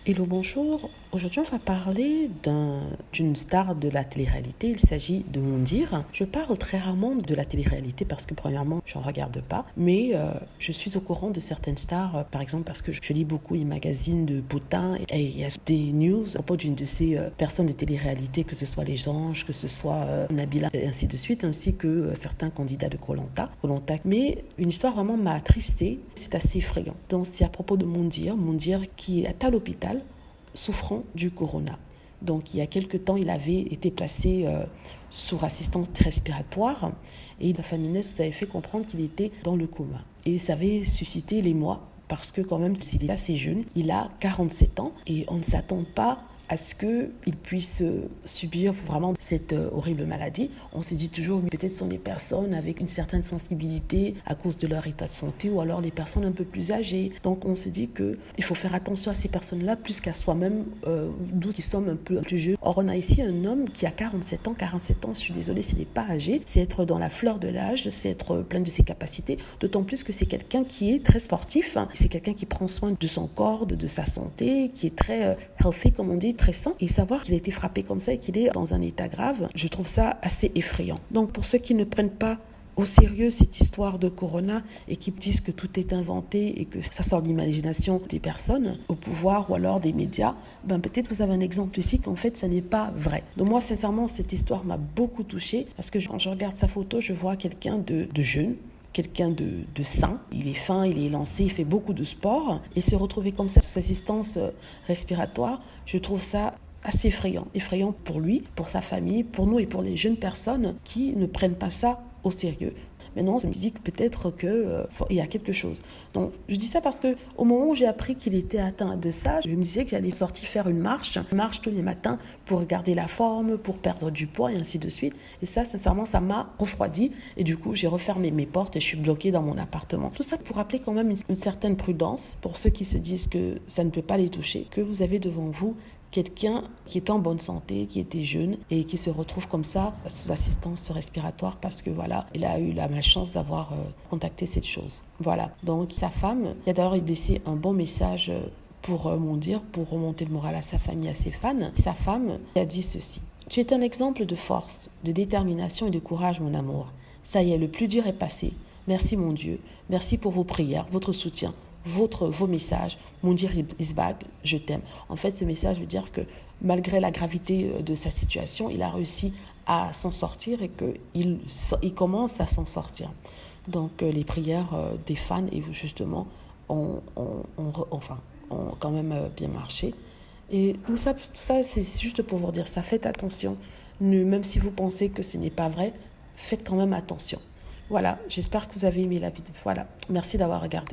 Hello, bonjour. Aujourd'hui, on va parler d'une star de la télé-réalité. Il s'agit de Mondir. Je parle très rarement de la télé-réalité parce que, premièrement, je n'en regarde pas. Mais je suis au courant de certaines stars, par exemple, parce que je lis beaucoup les magazines de potins et il y a des news à propos d'une de ces personnes de télé-réalité, que ce soit les anges, que ce soit Nabila, et ainsi de suite, ainsi que certains candidats de Koh Lanta. Mais une histoire vraiment m'a attristée. C'est assez effrayant. Donc, c'est à propos de Mondir qui est à l'hôpital souffrant du corona. Donc, il y a quelque temps, il avait été placé sous assistance respiratoire et la famille vous avait fait comprendre qu'il était dans le coma. Et ça avait suscité l'émoi parce que quand même, s'il est assez jeune, il a 47 ans et on ne s'attend pas à ce qu'il puisse subir vraiment cette horrible maladie. On se dit toujours, peut-être sont des personnes avec une certaine sensibilité à cause de leur état de santé ou alors les personnes un peu plus âgées. Donc on se dit qu'il faut faire attention à ces personnes-là plus qu'à soi-même, nous qui sommes un peu plus jeunes. Or on a ici un homme qui a 47 ans. 47 ans, je suis désolée, ce n'est pas âgé. C'est être dans la fleur de l'âge, c'est être plein de ses capacités. D'autant plus que c'est quelqu'un qui est très sportif. C'est quelqu'un qui prend soin de son corps, de sa santé, qui est très healthy, comme on dit, très sain, et savoir qu'il a été frappé comme ça et qu'il est dans un état grave, je trouve ça assez effrayant. Donc pour ceux qui ne prennent pas au sérieux cette histoire de corona et qui disent que tout est inventé et que ça sort de l'imagination des personnes au pouvoir ou alors des médias, peut-être vous avez un exemple ici qu'en fait ça n'est pas vrai. Donc moi sincèrement cette histoire m'a beaucoup touchée parce que quand je regarde sa photo je vois quelqu'un de jeune, quelqu'un de sain, il est fin, il est lancé, il fait beaucoup de sport et se retrouver comme ça sous assistance respiratoire, je trouve ça assez effrayant pour lui, pour sa famille, pour nous et pour les jeunes personnes qui ne prennent pas ça au sérieux. Maintenant, je me dis que peut-être qu'il y a quelque chose. Donc, je dis ça parce qu'au moment où j'ai appris qu'il était atteint de ça, je me disais que j'allais sortir faire une marche tous les matins pour garder la forme, pour perdre du poids et ainsi de suite. Et ça, sincèrement, ça m'a refroidi. Et du coup, j'ai refermé mes portes et je suis bloquée dans mon appartement. Tout ça pour rappeler quand même une certaine prudence pour ceux qui se disent que ça ne peut pas les toucher, que vous avez devant vous quelqu'un qui est en bonne santé, qui était jeune et qui se retrouve comme ça sous assistance respiratoire parce que voilà, il a eu la malchance d'avoir contacté cette chose. Voilà, donc sa femme, il a d'ailleurs laissé un bon message pour Mondir, pour remonter le moral à sa famille, à ses fans. Sa femme a dit ceci: « Tu es un exemple de force, de détermination et de courage, mon amour. Ça y est, le plus dur est passé. Merci mon Dieu, merci pour vos prières, votre soutien. Vos messages, Mondir is back, je t'aime. » En fait, ce message veut dire que malgré la gravité de sa situation, il a réussi à s'en sortir et qu'il commence à s'en sortir. Donc, les prières des fans, et justement, ont quand même bien marché. Et tout ça, c'est juste pour vous dire ça. Faites attention. Même si vous pensez que ce n'est pas vrai, faites quand même attention. Voilà, j'espère que vous avez aimé la vidéo. Voilà, merci d'avoir regardé.